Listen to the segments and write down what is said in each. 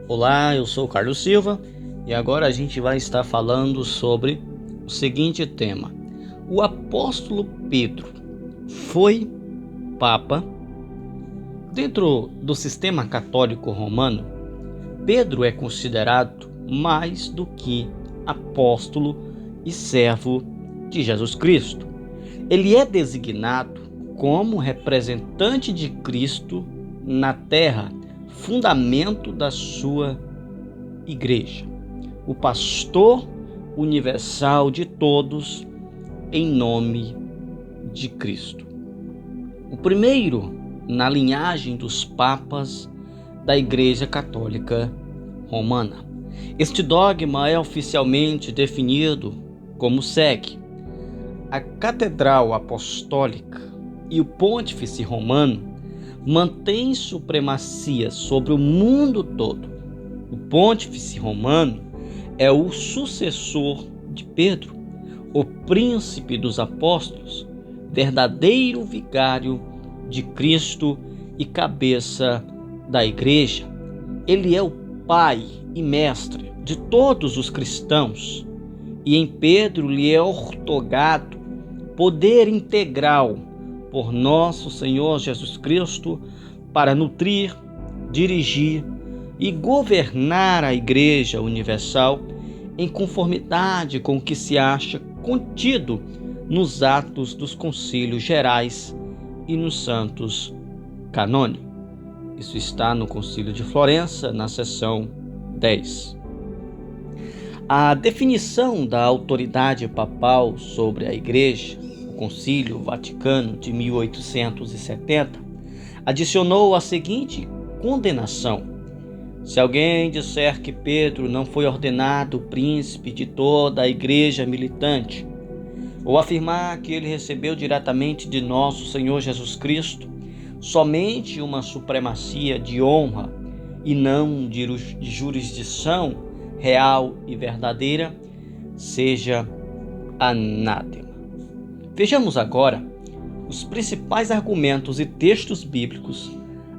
Olá, eu sou o Carlos Silva e agora a gente vai estar falando sobre o seguinte tema: o apóstolo Pedro foi papa? Dentro do sistema católico romano, Pedro é considerado mais do que apóstolo e servo de Jesus Cristo. Ele é designado como representante de Cristo na terra, fundamento da sua igreja, o pastor universal de todos, em nome de Cristo. O primeiro na linhagem dos papas da Igreja Católica Romana. Este dogma é oficialmente definido como segue: a Catedral Apostólica e o Pontífice Romano mantêm supremacia sobre o mundo todo. O Pontífice Romano é o sucessor de Pedro, o príncipe dos apóstolos, verdadeiro vigário de Cristo e cabeça da Igreja. Ele é o pai e mestre de todos os cristãos, e em Pedro lhe é outorgado poder integral por nosso Senhor Jesus Cristo para nutrir, dirigir e governar a Igreja Universal em conformidade com o que se acha contido nos atos dos concílios gerais e nos santos canônicos. Isso está no Concílio de Florença, na seção 10. A definição da autoridade papal sobre a Igreja, o Concílio Vaticano de 1870, adicionou a seguinte condenação: se alguém disser que Pedro não foi ordenado príncipe de toda a Igreja militante, ou afirmar que ele recebeu diretamente de nosso Senhor Jesus Cristo somente uma supremacia de honra e não de jurisdição real e verdadeira, seja anátema. Vejamos agora os principais argumentos e textos bíblicos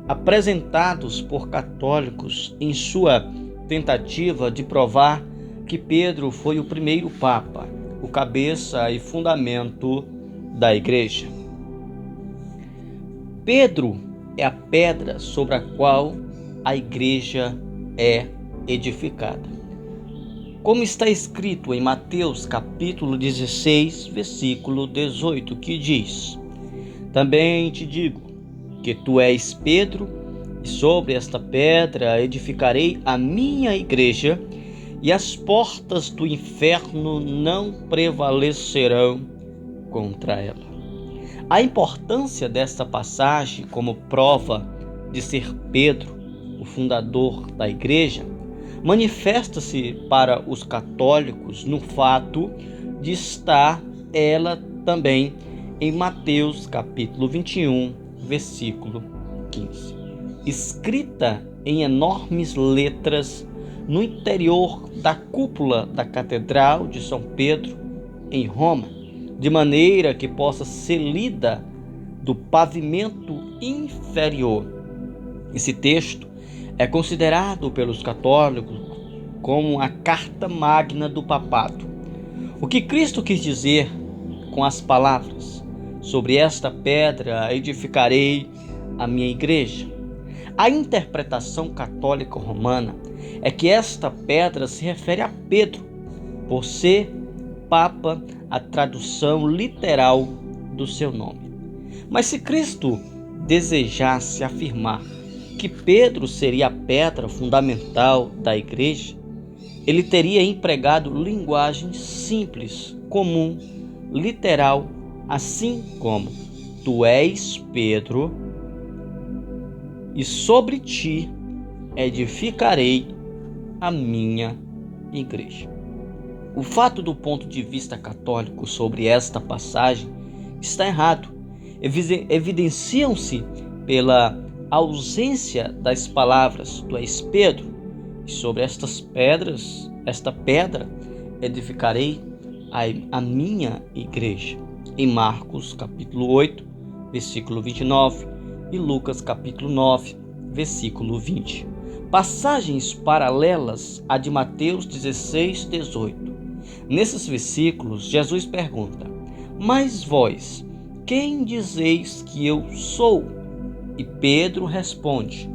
apresentados por católicos em sua tentativa de provar que Pedro foi o primeiro papa, o cabeça e fundamento da Igreja. Pedro é a pedra sobre a qual a Igreja é edificada. Como está escrito em Mateus capítulo 16, versículo 18, que diz: também te digo que tu és Pedro, e sobre esta pedra edificarei a minha igreja, e as portas do inferno não prevalecerão contra ela. A importância desta passagem como prova de ser Pedro o fundador da igreja manifesta-se para os católicos no fato de estar ela também em Mateus capítulo 21, versículo 15, escrita em enormes letras no interior da cúpula da Catedral de São Pedro, em Roma, de maneira que possa ser lida do pavimento inferior. Esse texto é considerado pelos católicos como a carta magna do papado. O que Cristo quis dizer com as palavras: sobre esta pedra edificarei a minha igreja? A interpretação católica romana é que esta pedra se refere a Pedro, por ser Papa, a tradução literal do seu nome. Mas se Cristo desejasse afirmar que Pedro seria a pedra fundamental da igreja, ele teria empregado linguagem simples, comum, literal, assim como: tu és Pedro, e sobre ti edificarei a minha igreja. O fato do ponto de vista católico sobre esta passagem está errado. Evidenciam-se pela ausência das palavras tu és Pedro, e sobre esta pedra edificarei a minha igreja, em Marcos capítulo 8, versículo 29 e Lucas capítulo 9, versículo 20. passagens paralelas à de Mateus 16, 18. Nesses versículos, Jesus pergunta: mas vós, quem dizeis que eu sou? E Pedro responde: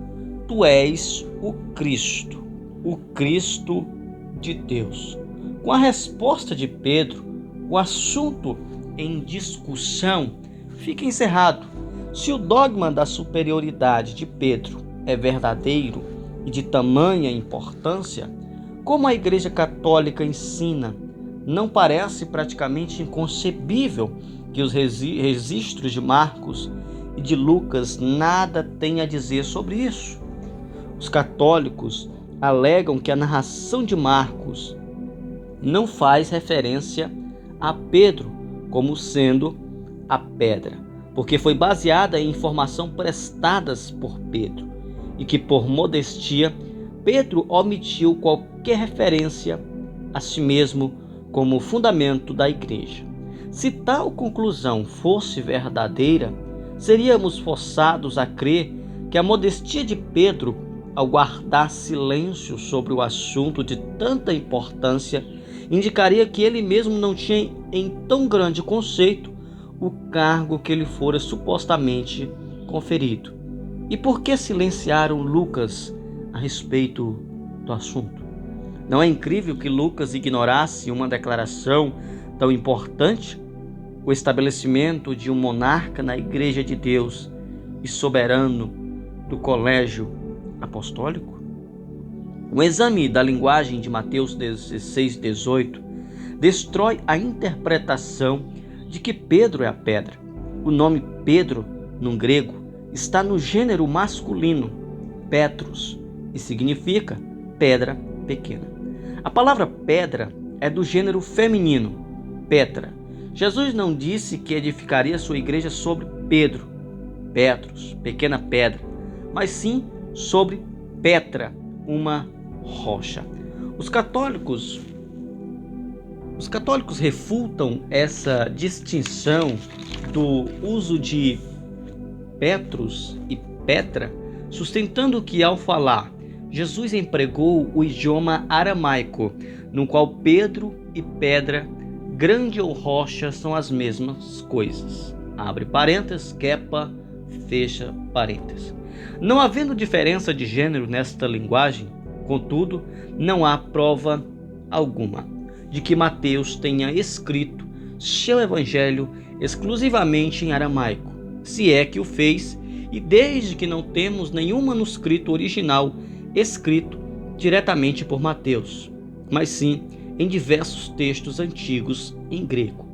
tu és o Cristo de Deus. Com a resposta de Pedro, o assunto em discussão fica encerrado. Se o dogma da superioridade de Pedro é verdadeiro e de tamanha importância, como a Igreja Católica ensina, não parece praticamente inconcebível que os registros de Marcos e de Lucas nada têm a dizer sobre isso. Os católicos alegam que a narração de Marcos não faz referência a Pedro como sendo a pedra, porque foi baseada em informação prestadas por Pedro, e que por modestia Pedro omitiu qualquer referência a si mesmo como fundamento da igreja. Se tal conclusão fosse verdadeira, seríamos forçados a crer que a modestia de Pedro, ao guardar silêncio sobre o assunto de tanta importância, indicaria que ele mesmo não tinha em tão grande conceito o cargo que lhe fora supostamente conferido. E por que silenciaram Lucas a respeito do assunto? Não é incrível que Lucas ignorasse uma declaração tão importante? O estabelecimento de um monarca na Igreja de Deus e soberano do colégio apostólico? Um exame da linguagem de Mateus 16, 18 destrói a interpretação de que Pedro é a pedra. O nome Pedro, no grego, está no gênero masculino, Petros, e significa pedra pequena. A palavra pedra é do gênero feminino, Petra. Jesus não disse que edificaria sua igreja sobre Pedro, Petros, pequena pedra, mas sim sobre Petra, uma rocha. Os católicos refutam essa distinção do uso de Petros e Petra, sustentando que, ao falar, Jesus empregou o idioma aramaico, no qual Pedro e pedra, grande ou rocha, são as mesmas coisas. Abre parênteses, kepa, fecha parênteses. Não havendo diferença de gênero nesta linguagem, contudo, não há prova alguma de que Mateus tenha escrito seu evangelho exclusivamente em aramaico, se é que o fez, e desde que não temos nenhum manuscrito original escrito diretamente por Mateus, mas sim em diversos textos antigos em grego.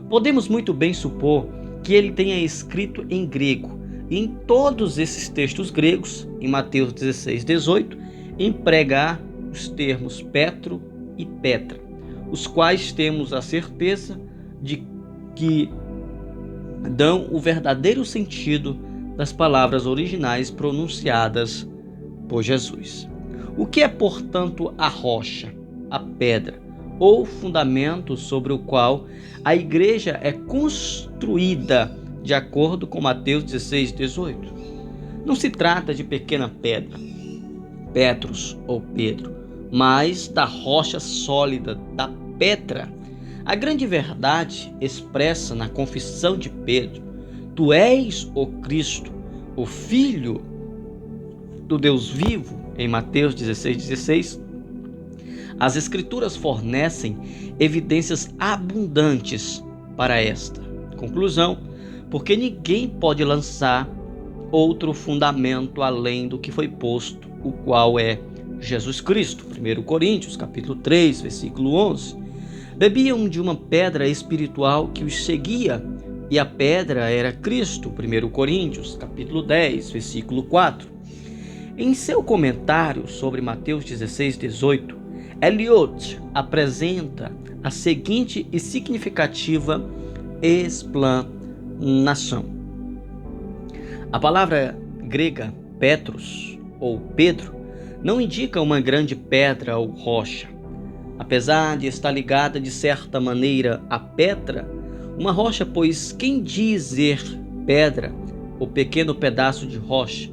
Podemos muito bem supor que ele tenha escrito em grego, e em todos esses textos gregos, em Mateus 16, 18, empregar os termos Petro e Petra, os quais temos a certeza de que dão o verdadeiro sentido das palavras originais pronunciadas por Jesus. O que é, portanto, a rocha, a pedra, ou fundamento sobre o qual a igreja é construída de acordo com Mateus 16, 18? Não se trata de pequena pedra, Petros ou Pedro, mas da rocha sólida, da Petra. A grande verdade expressa na confissão de Pedro: tu és o Cristo, o Filho do Deus vivo, em Mateus 16, 16. As Escrituras fornecem evidências abundantes para esta conclusão, porque ninguém pode lançar outro fundamento além do que foi posto, o qual é Jesus Cristo. 1 Coríntios, capítulo 3, versículo 11. Bebiam de uma pedra espiritual que os seguia, e a pedra era Cristo. 1 Coríntios, capítulo 10, versículo 4. Em seu comentário sobre Mateus 16, 18, Eliot apresenta a seguinte e significativa explanação. A palavra grega Petros ou Pedro não indica uma grande pedra ou rocha. Apesar de estar ligada de certa maneira a Petra, uma rocha, pois quem dizer pedra ou pequeno pedaço de rocha,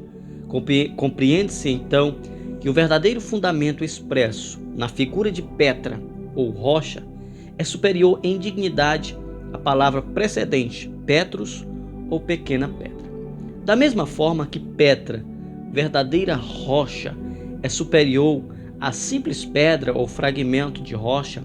compreende-se então que o verdadeiro fundamento expresso na figura de Petra ou rocha é superior em dignidade à palavra precedente, Petrus ou pequena pedra. Da mesma forma que Petra, verdadeira rocha, é superior à simples pedra ou fragmento de rocha,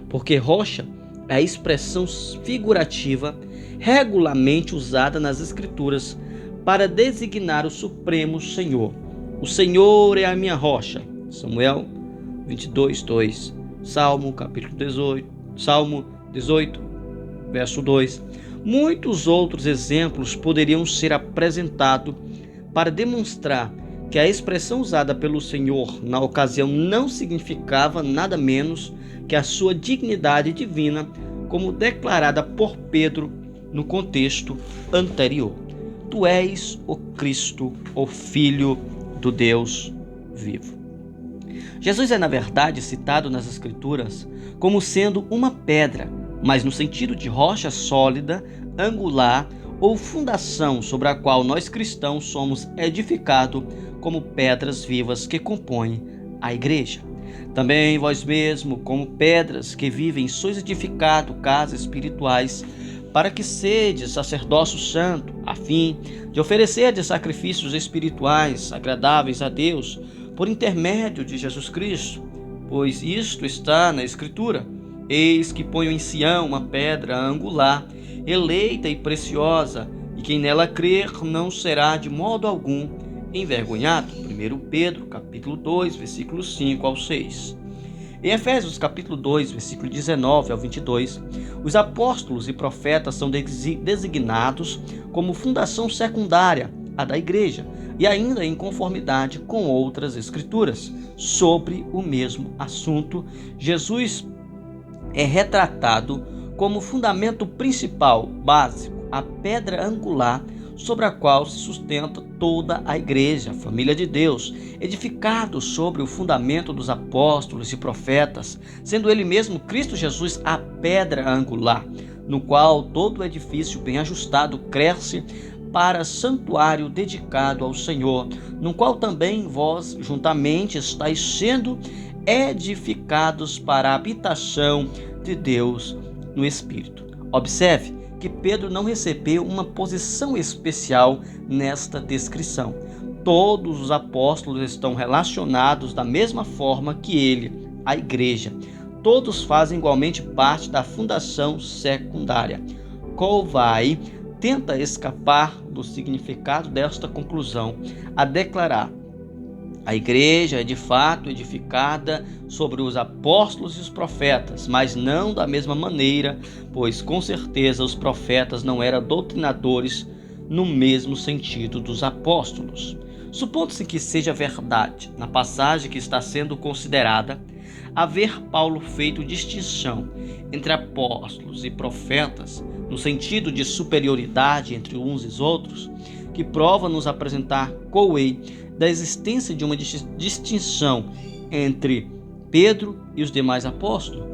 porque rocha é a expressão figurativa regularmente usada nas Escrituras para designar o Supremo Senhor. O Senhor é a minha rocha. Samuel 22:2. Salmo 18, verso 2. Muitos outros exemplos poderiam ser apresentados para demonstrar que a expressão usada pelo Senhor na ocasião não significava nada menos que a sua dignidade divina, como declarada por Pedro no contexto anterior. Tu és o Cristo, o Filho do Deus vivo. Jesus é, na verdade, citado nas Escrituras como sendo uma pedra, mas no sentido de rocha sólida, angular ou fundação sobre a qual nós cristãos somos edificados como pedras vivas que compõem a igreja. Também vós mesmo, como pedras que vivem, sois edificados casas espirituais, para que sedes sacerdócio santo, a fim de oferecerdes sacrifícios espirituais agradáveis a Deus, por intermédio de Jesus Cristo. Pois isto está na Escritura: eis que ponho em Sião uma pedra angular, eleita e preciosa, e quem nela crer não será de modo algum envergonhado. 1 Pedro, capítulo 2, versículos 5 ao 6. Em Efésios, capítulo 2, versículo 19 ao 22, os apóstolos e profetas são designados como fundação secundária, a da igreja, e ainda em conformidade com outras escrituras. Sobre o mesmo assunto, Jesus é retratado como fundamento principal, básico, a pedra angular sobre a qual se sustenta toda a igreja, a família de Deus, edificado sobre o fundamento dos apóstolos e profetas, sendo ele mesmo Cristo Jesus a pedra angular, no qual todo o edifício bem ajustado cresce para santuário dedicado ao Senhor, no qual também vós juntamente estáis sendo edificados para a habitação de Deus no Espírito. Observe que Pedro não recebeu uma posição especial nesta descrição. Todos os apóstolos estão relacionados da mesma forma que ele, a igreja. Todos fazem igualmente parte da fundação secundária. Colvay tenta escapar do significado desta conclusão a declarar: a igreja é de fato edificada sobre os apóstolos e os profetas, mas não da mesma maneira, pois com certeza os profetas não eram doutrinadores no mesmo sentido dos apóstolos. Supondo-se que seja verdade, na passagem que está sendo considerada, haver Paulo feito distinção entre apóstolos e profetas, no sentido de superioridade entre uns e os outros, que prova nos apresentar Colway da existência de uma distinção entre Pedro e os demais apóstolos.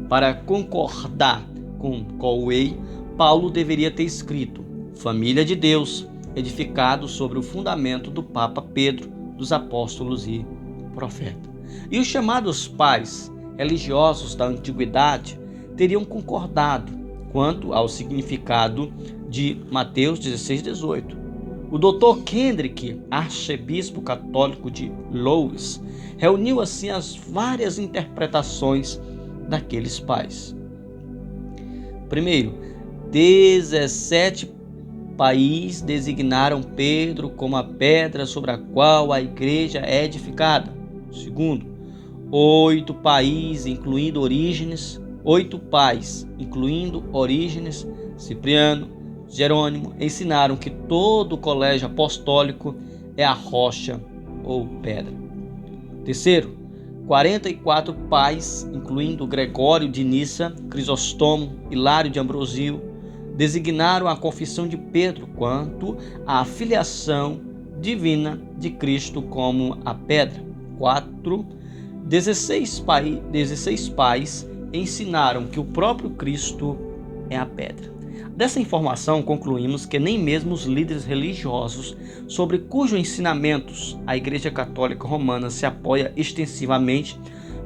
Para concordar com Colway, Paulo deveria ter escrito: família de Deus, edificado sobre o fundamento do Papa Pedro, dos apóstolos e profetas. E os chamados pais religiosos da antiguidade teriam concordado quanto ao significado de Mateus 16:18. O Dr. Kendrick, arcebispo católico de Louis, reuniu assim as várias interpretações daqueles pais. Primeiro, 17 países designaram Pedro como a pedra sobre a qual a igreja é edificada. Segundo, 8 países, incluindo Orígenes, 8 pais, incluindo Orígenes, Cipriano, Jerônimo, ensinaram que todo o colégio apostólico é a rocha ou pedra. Terceiro, 44 pais, incluindo Gregório de Nissa, Crisóstomo, Hilário de Ambrosio, designaram a confissão de Pedro quanto à filiação divina de Cristo como a pedra. 4. 16 pais ensinaram que o próprio Cristo é a pedra. Dessa informação, concluímos que nem mesmo os líderes religiosos, sobre cujos ensinamentos a Igreja Católica Romana se apoia extensivamente,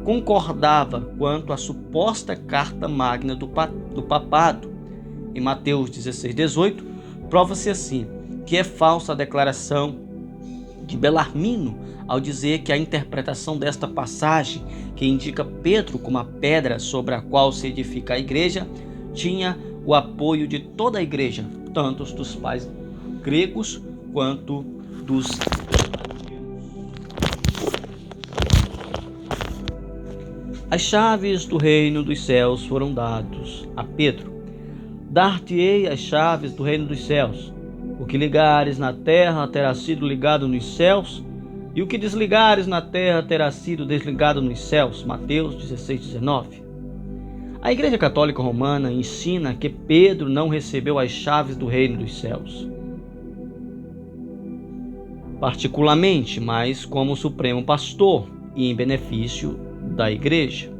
concordava quanto à suposta carta magna do papado. Em Mateus 16:18, prova-se assim que é falsa a declaração de Belarmino ao dizer que a interpretação desta passagem, que indica Pedro como a pedra sobre a qual se edifica a igreja, tinha o apoio de toda a igreja, tanto dos pais gregos quanto dos As chaves do reino dos céus foram dados a Pedro. Dar-te-ei as chaves do reino dos céus. O que ligares na terra terá sido ligado nos céus, e o que desligares na terra terá sido desligado nos céus. Mateus 16:19. A Igreja Católica Romana ensina que Pedro não recebeu as chaves do reino dos céus, particularmente, mas como supremo pastor e em benefício da Igreja.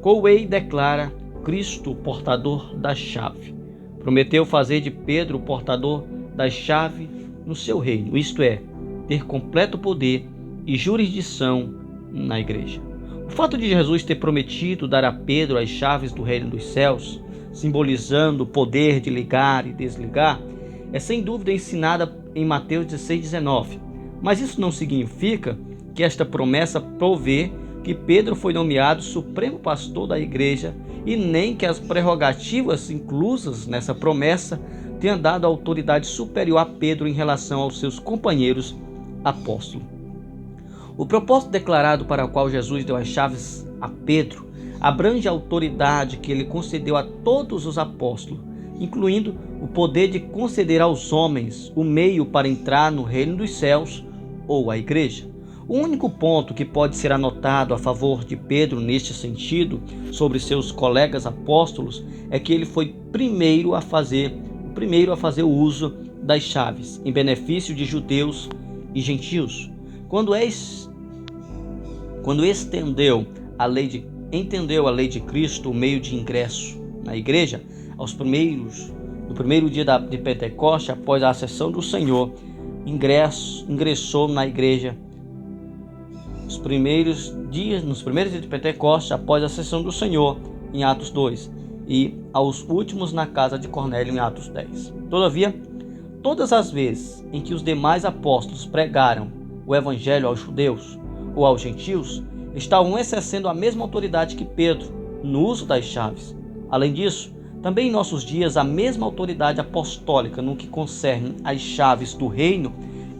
Cowley declara Cristo o portador da chave. Prometeu fazer de Pedro o portador da chave no seu reino, isto é, ter completo poder e jurisdição na Igreja. O fato de Jesus ter prometido dar a Pedro as chaves do reino dos céus, simbolizando o poder de ligar e desligar, é sem dúvida ensinada em Mateus 16:19. Mas isso não significa que esta promessa provê que Pedro foi nomeado supremo pastor da igreja e nem que as prerrogativas inclusas nessa promessa tenham dado autoridade superior a Pedro em relação aos seus companheiros apóstolos. O propósito declarado para o qual Jesus deu as chaves a Pedro abrange a autoridade que ele concedeu a todos os apóstolos, incluindo o poder de conceder aos homens o meio para entrar no reino dos céus ou a igreja. O único ponto que pode ser anotado a favor de Pedro neste sentido sobre seus colegas apóstolos é que ele foi o primeiro a fazer o uso das chaves em benefício de judeus e gentios. Quando entendeu a lei de Cristo, o meio de ingresso na igreja, no primeiro dia de Pentecoste, após a ascensão do Senhor, ingressou na igreja. Nos primeiros dias de Pentecoste, após a ascensão do Senhor, em Atos 2, e aos últimos na casa de Cornélio, em Atos 10. Todavia, todas as vezes em que os demais apóstolos pregaram o evangelho aos judeus ou aos gentios, estavam exercendo a mesma autoridade que Pedro no uso das chaves. Além disso, também em nossos dias, a mesma autoridade apostólica no que concerne às chaves do reino,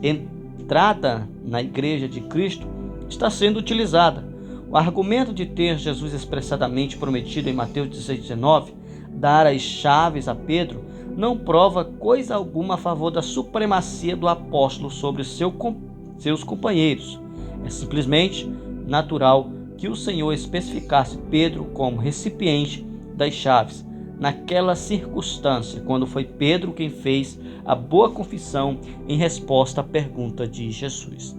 entrada na igreja de Cristo, está sendo utilizada. O argumento de ter Jesus expressadamente prometido em Mateus 16:19 dar as chaves a Pedro não prova coisa alguma a favor da supremacia do apóstolo sobre seus companheiros. É simplesmente natural que o Senhor especificasse Pedro como recipiente das chaves, naquela circunstância, quando foi Pedro quem fez a boa confissão em resposta à pergunta de Jesus.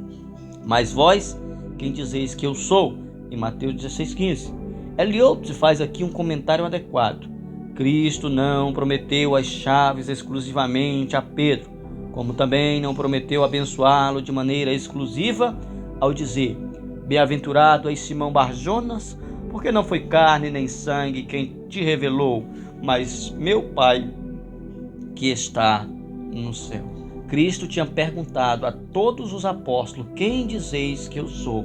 Mas vós, quem dizeis que eu sou? Em Mateus 16:15. Eliot faz aqui um comentário adequado. Cristo não prometeu as chaves exclusivamente a Pedro, como também não prometeu abençoá-lo de maneira exclusiva ao dizer: bem-aventurado és Simão Barjonas, porque não foi carne nem sangue quem te revelou, mas meu Pai que está no céu. Cristo tinha perguntado a todos os apóstolos: quem dizeis que eu sou?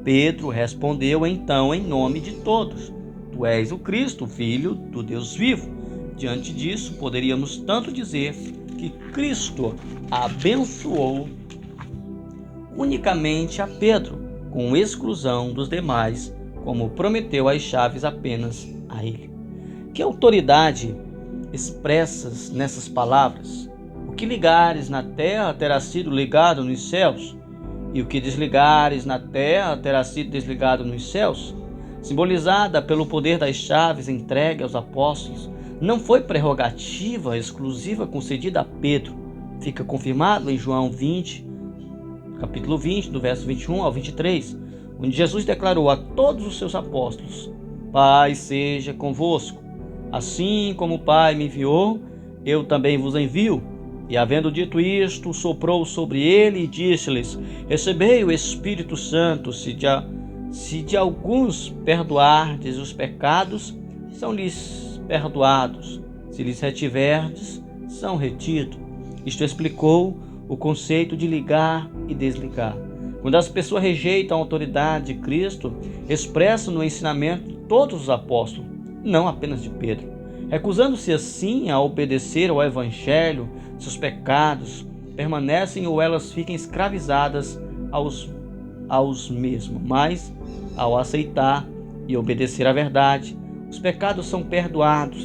Pedro respondeu então em nome de todos: tu és o Cristo, Filho do Deus vivo. Diante disso, poderíamos tanto dizer que Cristo abençoou unicamente a Pedro, com exclusão dos demais, como prometeu as chaves apenas a ele. Que autoridade expressas nessas palavras? O que ligares na terra terá sido ligado nos céus, e o que desligares na terra terá sido desligado nos céus. Simbolizada pelo poder das chaves entregue aos apóstolos, não foi prerrogativa exclusiva concedida a Pedro. Fica confirmado em João 20, capítulo 20, do verso 21 ao 23, onde Jesus declarou a todos os seus apóstolos: Pai seja convosco. Assim como o Pai me enviou, eu também vos envio. E havendo dito isto, soprou sobre ele e disse-lhes: recebei o Espírito Santo. Se de alguns perdoardes os pecados, são-lhes perdoados. Se lhes retiverdes, são retidos. Isto explicou o conceito de ligar e desligar. Quando as pessoas rejeitam a autoridade de Cristo, expressam no ensinamento de todos os apóstolos, não apenas de Pedro. Recusando-se assim a obedecer ao Evangelho, seus pecados permanecem ou elas ficam escravizadas aos mesmos. Mas, ao aceitar e obedecer à verdade, os pecados são perdoados,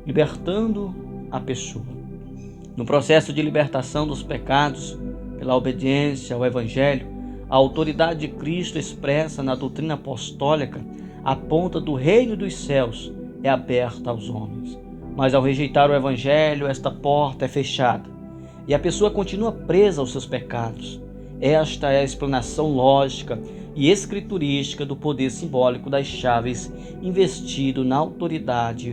libertando a pessoa. No processo de libertação dos pecados, pela obediência ao Evangelho, a autoridade de Cristo expressa na doutrina apostólica, a ponta do reino dos céus é aberta aos homens. Mas ao rejeitar o Evangelho, esta porta é fechada e a pessoa continua presa aos seus pecados. Esta é a explanação lógica e escriturística do poder simbólico das chaves investido na autoridade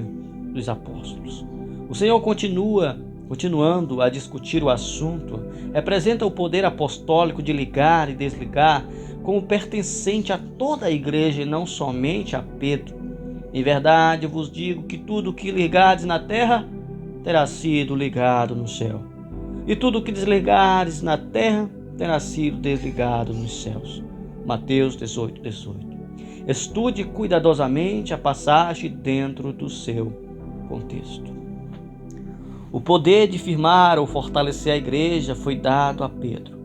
dos apóstolos. O Senhor continuando a discutir o assunto, representa o poder apostólico de ligar e desligar como pertencente a toda a igreja e não somente a Pedro. Em verdade vos digo que tudo o que ligardes na terra terá sido ligado no céu, e tudo o que desligardes na terra terá sido desligado nos céus. Mateus 18:18. Estude cuidadosamente a passagem dentro do seu contexto. O poder de firmar ou fortalecer a igreja foi dado a Pedro.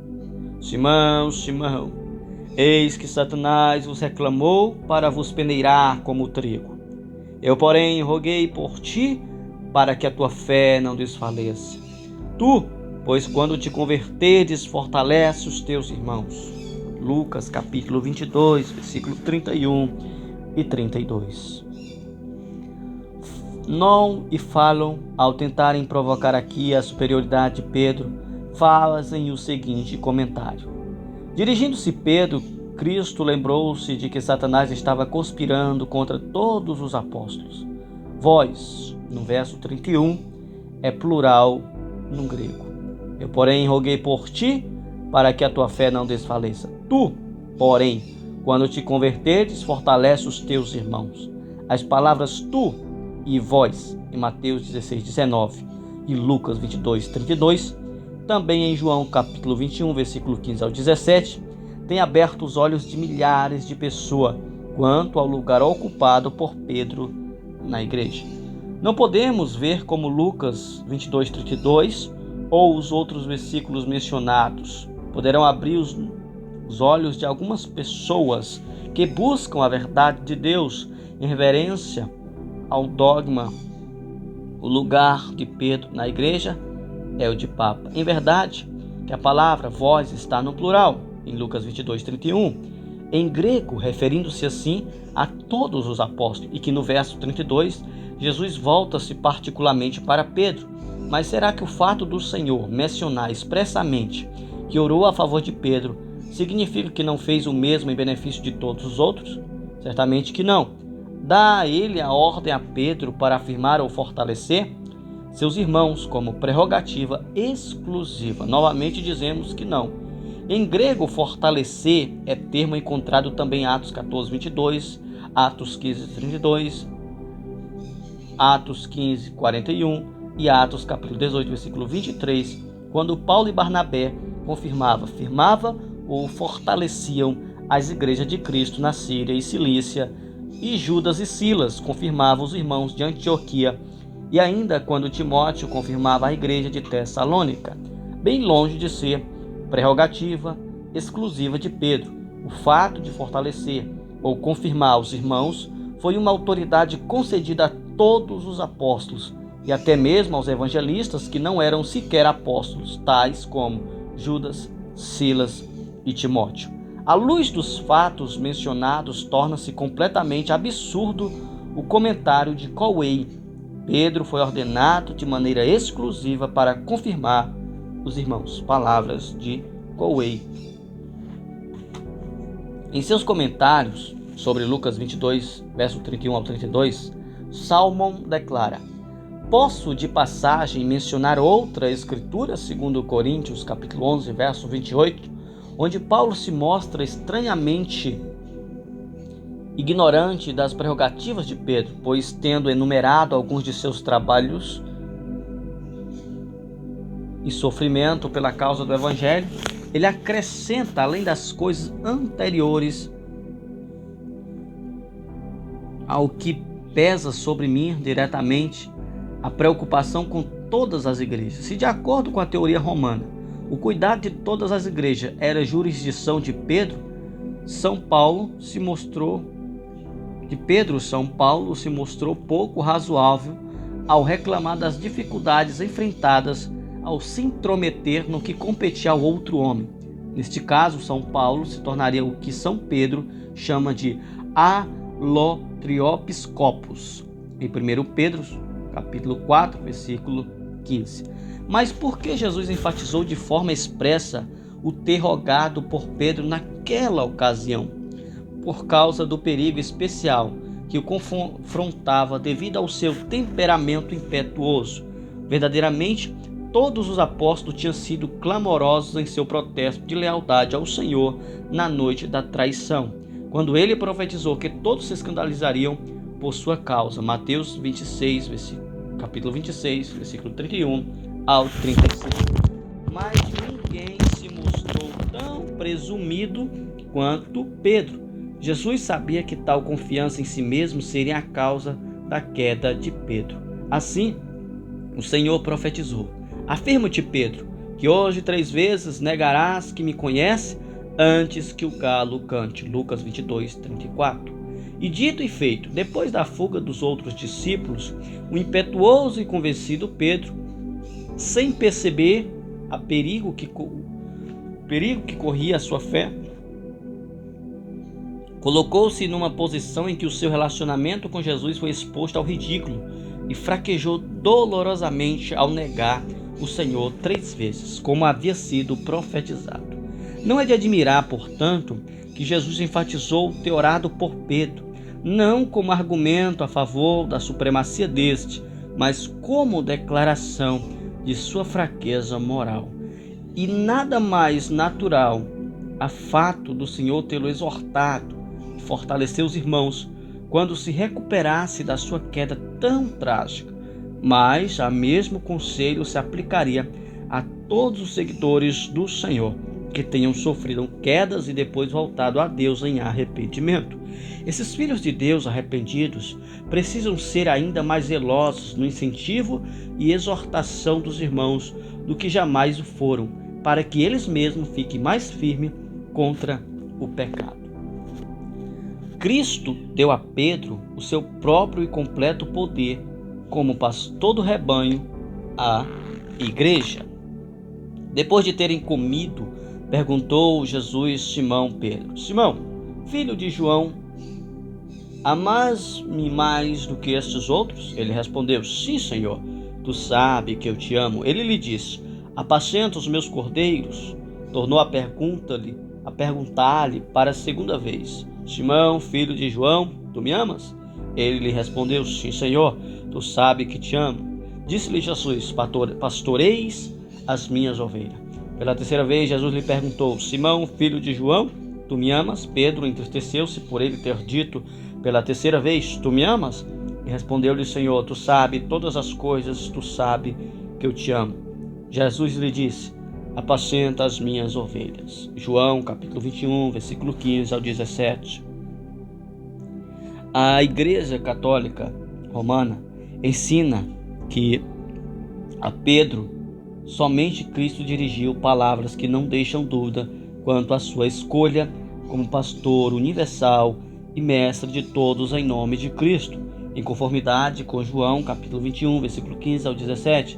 Simão, Simão, eis que Satanás vos reclamou para vos peneirar como trigo. Eu, porém, roguei por ti, para que a tua fé não desfaleça. Tu, pois, quando te converterdes, fortalece os teus irmãos. Lucas, capítulo 22, versículo 31 e 32. Não e falam, ao tentarem provocar aqui a superioridade de Pedro, fazem o seguinte comentário. Dirigindo-se Pedro, Cristo lembrou-se de que Satanás estava conspirando contra todos os apóstolos. Vós, no verso 31, é plural no grego. Eu, porém, roguei por ti, para que a tua fé não desfaleça. Tu, porém, quando te converteres, fortalece os teus irmãos. As palavras tu e vós, em Mateus 16:19 e Lucas 22:32, também em João capítulo 21, versículo 15 ao 17, tem aberto os olhos de milhares de pessoas quanto ao lugar ocupado por Pedro na igreja. Não podemos ver como Lucas 22:32 ou os outros versículos mencionados poderão abrir os olhos de algumas pessoas que buscam a verdade de Deus em reverência ao dogma. O lugar de Pedro na igreja é o de Papa. Em verdade, que a palavra vós está no plural, em Lucas 22:31, em grego, referindo-se assim a todos os apóstolos, e que no verso 32, Jesus volta-se particularmente para Pedro. Mas será que o fato do Senhor mencionar expressamente que orou a favor de Pedro significa que não fez o mesmo em benefício de todos os outros? Certamente que não. Dá ele a ordem a Pedro para afirmar ou fortalecer seus irmãos como prerrogativa exclusiva. Novamente dizemos que não. Em grego, fortalecer é termo encontrado também em Atos 14:22, Atos 15:32, Atos 15:41 e Atos capítulo 18, versículo 23, quando Paulo e Barnabé firmavam ou fortaleciam as igrejas de Cristo na Síria e Cilícia, e Judas e Silas confirmavam os irmãos de Antioquia, e ainda quando Timóteo confirmava a igreja de Tessalônica, bem longe de ser prerrogativa exclusiva de Pedro. O fato de fortalecer ou confirmar os irmãos foi uma autoridade concedida a todos os apóstolos e até mesmo aos evangelistas que não eram sequer apóstolos, tais como Judas, Silas e Timóteo. À luz dos fatos mencionados, torna-se completamente absurdo o comentário de Coway. Pedro foi ordenado de maneira exclusiva para confirmar os irmãos. Palavras de Coway. Em seus comentários sobre Lucas 22, verso 31 ao 32, Salmon declara: Posso de passagem mencionar outra escritura, segundo Coríntios, capítulo 11, verso 28, onde Paulo se mostra estranhamente ignorante das prerrogativas de Pedro, pois tendo enumerado alguns de seus trabalhos e sofrimento pela causa do Evangelho, ele acrescenta, além das coisas anteriores, ao que pesa sobre mim diretamente, a preocupação com todas as igrejas. Se de acordo com a teoria romana, o cuidado de todas as igrejas era jurisdição de Pedro, São Paulo se mostrou pouco razoável ao reclamar das dificuldades enfrentadas ao se intrometer no que competia ao outro homem. Neste caso, São Paulo se tornaria o que São Pedro chama de alotriopiscopos, em 1 Pedro, capítulo 4, versículo 15. Mas por que Jesus enfatizou de forma expressa o ter rogado por Pedro naquela ocasião? Por causa do perigo especial que o confrontava devido ao seu temperamento impetuoso. Verdadeiramente, todos os apóstolos tinham sido clamorosos em seu protesto de lealdade ao Senhor na noite da traição, quando ele profetizou que todos se escandalizariam por sua causa. Mateus 26, capítulo 26, versículo 31 ao 35. Mas ninguém se mostrou tão presumido quanto Pedro. Jesus sabia que tal confiança em si mesmo seria a causa da queda de Pedro. Assim, o Senhor profetizou: afirmo-te, Pedro, que hoje 3 vezes negarás que me conhece antes que o galo cante. Lucas 22, 34. E dito e feito, depois da fuga dos outros discípulos, o impetuoso e convencido Pedro, sem perceber o perigo que corria a sua fé, colocou-se numa posição em que o seu relacionamento com Jesus foi exposto ao ridículo e fraquejou dolorosamente ao negar o Senhor 3 vezes, como havia sido profetizado. Não é de admirar, portanto, que Jesus enfatizou ter orado por Pedro, não como argumento a favor da supremacia deste, mas como declaração de sua fraqueza moral. E nada mais natural a fato do Senhor tê-lo exortado e fortalecer os irmãos quando se recuperasse da sua queda tão trágica. Mas a mesmo conselho se aplicaria a todos os seguidores do Senhor que tenham sofrido quedas e depois voltado a Deus em arrependimento. Esses filhos de Deus arrependidos precisam ser ainda mais zelosos no incentivo e exortação dos irmãos do que jamais o foram, para que eles mesmos fiquem mais firmes contra o pecado. Cristo deu a Pedro o seu próprio e completo poder como pastor do rebanho, à igreja. Depois de terem comido, perguntou Jesus Simão Pedro: Simão, filho de João, amas-me mais do que estes outros? Ele respondeu: sim, Senhor, tu sabes que eu te amo. Ele lhe disse: apacenta os meus cordeiros. Tornou a perguntar-lhe para a segunda vez: Simão, filho de João, tu me amas? Ele lhe respondeu: sim, Senhor, tu sabes que te amo. Disse-lhe Jesus: pastoreis as minhas ovelhas. Pela 3ª vez, Jesus lhe perguntou: Simão, filho de João, tu me amas? Pedro entristeceu-se por ele ter dito pela 3ª vez: tu me amas? E respondeu-lhe: Senhor, tu sabes todas as coisas, tu sabes que eu te amo. Jesus lhe disse: apacenta as minhas ovelhas. João, capítulo 21, versículo 15 ao 17. A Igreja Católica Romana ensina que a Pedro somente Cristo dirigiu palavras que não deixam dúvida quanto à sua escolha como pastor universal e mestre de todos em nome de Cristo, em conformidade com João, capítulo 21, versículo 15 ao 17.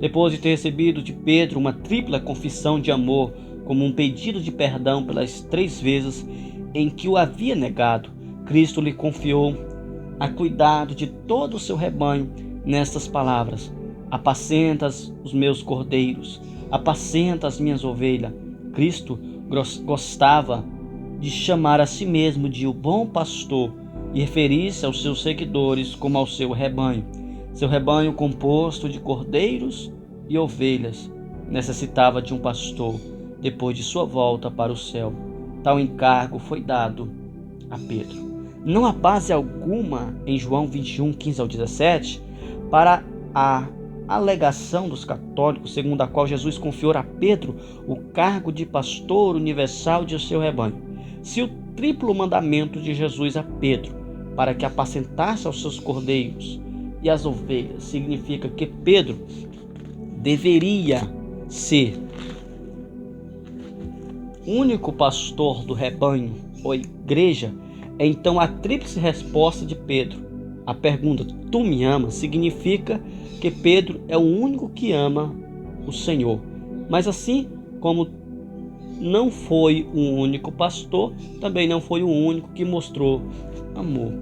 Depois de ter recebido de Pedro uma tripla confissão de amor, como um pedido de perdão pelas 3 vezes em que o havia negado, Cristo lhe confiou a cuidado de todo o seu rebanho nestas palavras: apacenta os meus cordeiros, apacenta as minhas ovelhas. Cristo gostava de chamar a si mesmo de o bom pastor e referir-se aos seus seguidores como ao seu rebanho. Seu rebanho, composto de cordeiros e ovelhas, necessitava de um pastor depois de sua volta para o céu. Tal encargo foi dado a Pedro. Não há base alguma em João 21, 15 ao 17 para a alegação dos católicos, segundo a qual Jesus confiou a Pedro o cargo de pastor universal de seu rebanho. Se o triplo mandamento de Jesus a Pedro para que apacentasse aos seus cordeiros e as ovelhas significa que Pedro deveria ser único pastor do rebanho ou igreja, então a tríplice resposta de Pedro à pergunta "Tu me amas?" significa que Pedro é o único que ama o Senhor. Mas assim como não foi o único pastor, também não foi o único que mostrou amor.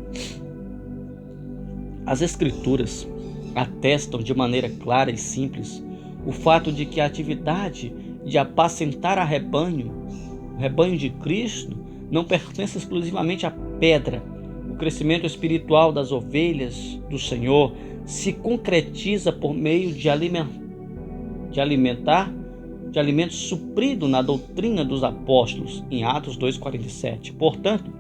As Escrituras atestam de maneira clara e simples o fato de que a atividade de apacentar o rebanho de Cristo, não pertence exclusivamente à pedra. O crescimento espiritual das ovelhas do Senhor se concretiza por meio de alimento suprido na doutrina dos apóstolos, em Atos 2,47. Portanto,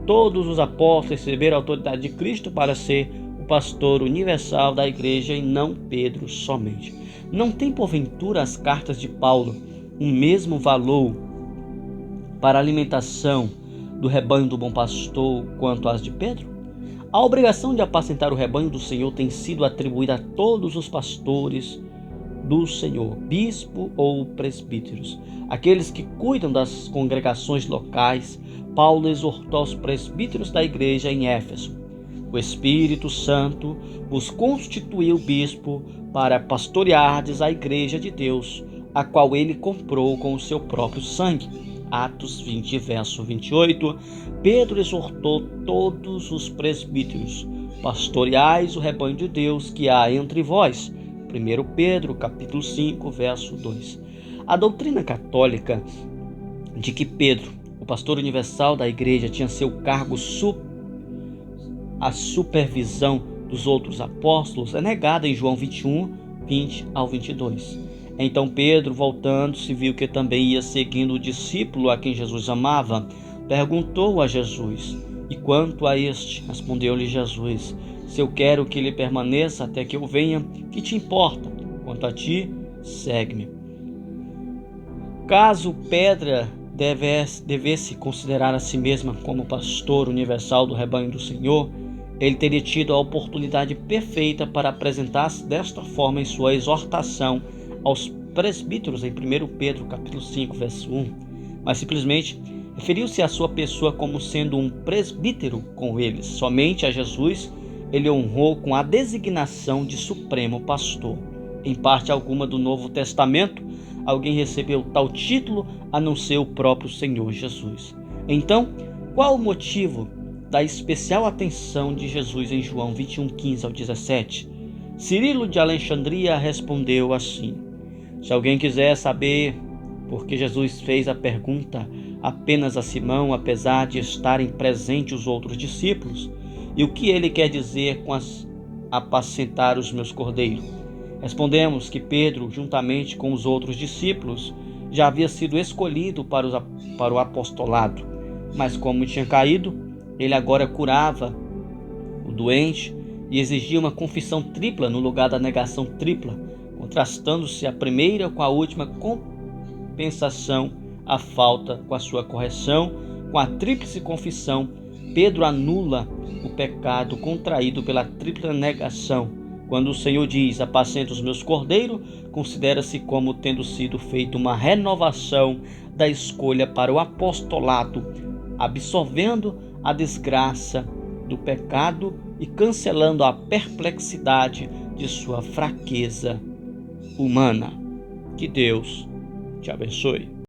todos os apóstolos receberam a autoridade de Cristo para ser o pastor universal da igreja e não Pedro somente. Não tem porventura as cartas de Paulo o mesmo valor para a alimentação do rebanho do bom pastor quanto as de Pedro? A obrigação de apacentar o rebanho do Senhor tem sido atribuída a todos os pastores do Senhor, bispo ou presbíteros, aqueles que cuidam das congregações locais. Paulo exortou os presbíteros da igreja em Éfeso. O Espírito Santo vos constituiu bispo para pastoreardes a igreja de Deus, a qual ele comprou com o seu próprio sangue. Atos 20, verso 28. Pedro exortou todos os presbíteros: pastoreais o rebanho de Deus que há entre vós. 1 Pedro, capítulo 5, verso 2. A doutrina católica de que Pedro, o pastor universal da igreja, tinha seu cargo a supervisão dos outros apóstolos é negada em João 21, 20 ao 22. Então Pedro, voltando-se, viu que também ia seguindo o discípulo a quem Jesus amava. Perguntou a Jesus: "E quanto a este?" Respondeu-lhe Jesus: "Se eu quero que ele permaneça até que eu venha, que te importa? Quanto a ti, segue-me." Caso Pedro devesse considerar a si mesma como pastor universal do rebanho do Senhor, ele teria tido a oportunidade perfeita para apresentar-se desta forma em sua exortação aos presbíteros em 1 Pedro capítulo 5, verso 1, mas simplesmente referiu-se à sua pessoa como sendo um presbítero com eles. Somente a Jesus ele honrou com a designação de supremo pastor. Em parte alguma do Novo Testamento, alguém recebeu tal título a não ser o próprio Senhor Jesus. Então, qual o motivo da especial atenção de Jesus em João 21, 15 ao 17? Cirilo de Alexandria respondeu assim: se alguém quiser saber por que Jesus fez a pergunta apenas a Simão, apesar de estarem presentes os outros discípulos, e o que ele quer dizer com apacentar os meus cordeiros? Respondemos que Pedro, juntamente com os outros discípulos, já havia sido escolhido para o apostolado, mas como tinha caído, ele agora curava o doente e exigia uma confissão tripla no lugar da negação tripla, contrastando-se a primeira com a última compensação, a falta com a sua correção. Com a tríplice confissão, Pedro anula o pecado contraído pela tripla negação. Quando o Senhor diz: apacenta os meus cordeiros, considera-se como tendo sido feita uma renovação da escolha para o apostolado, absorvendo a desgraça do pecado e cancelando a perplexidade de sua fraqueza humana. Que Deus te abençoe.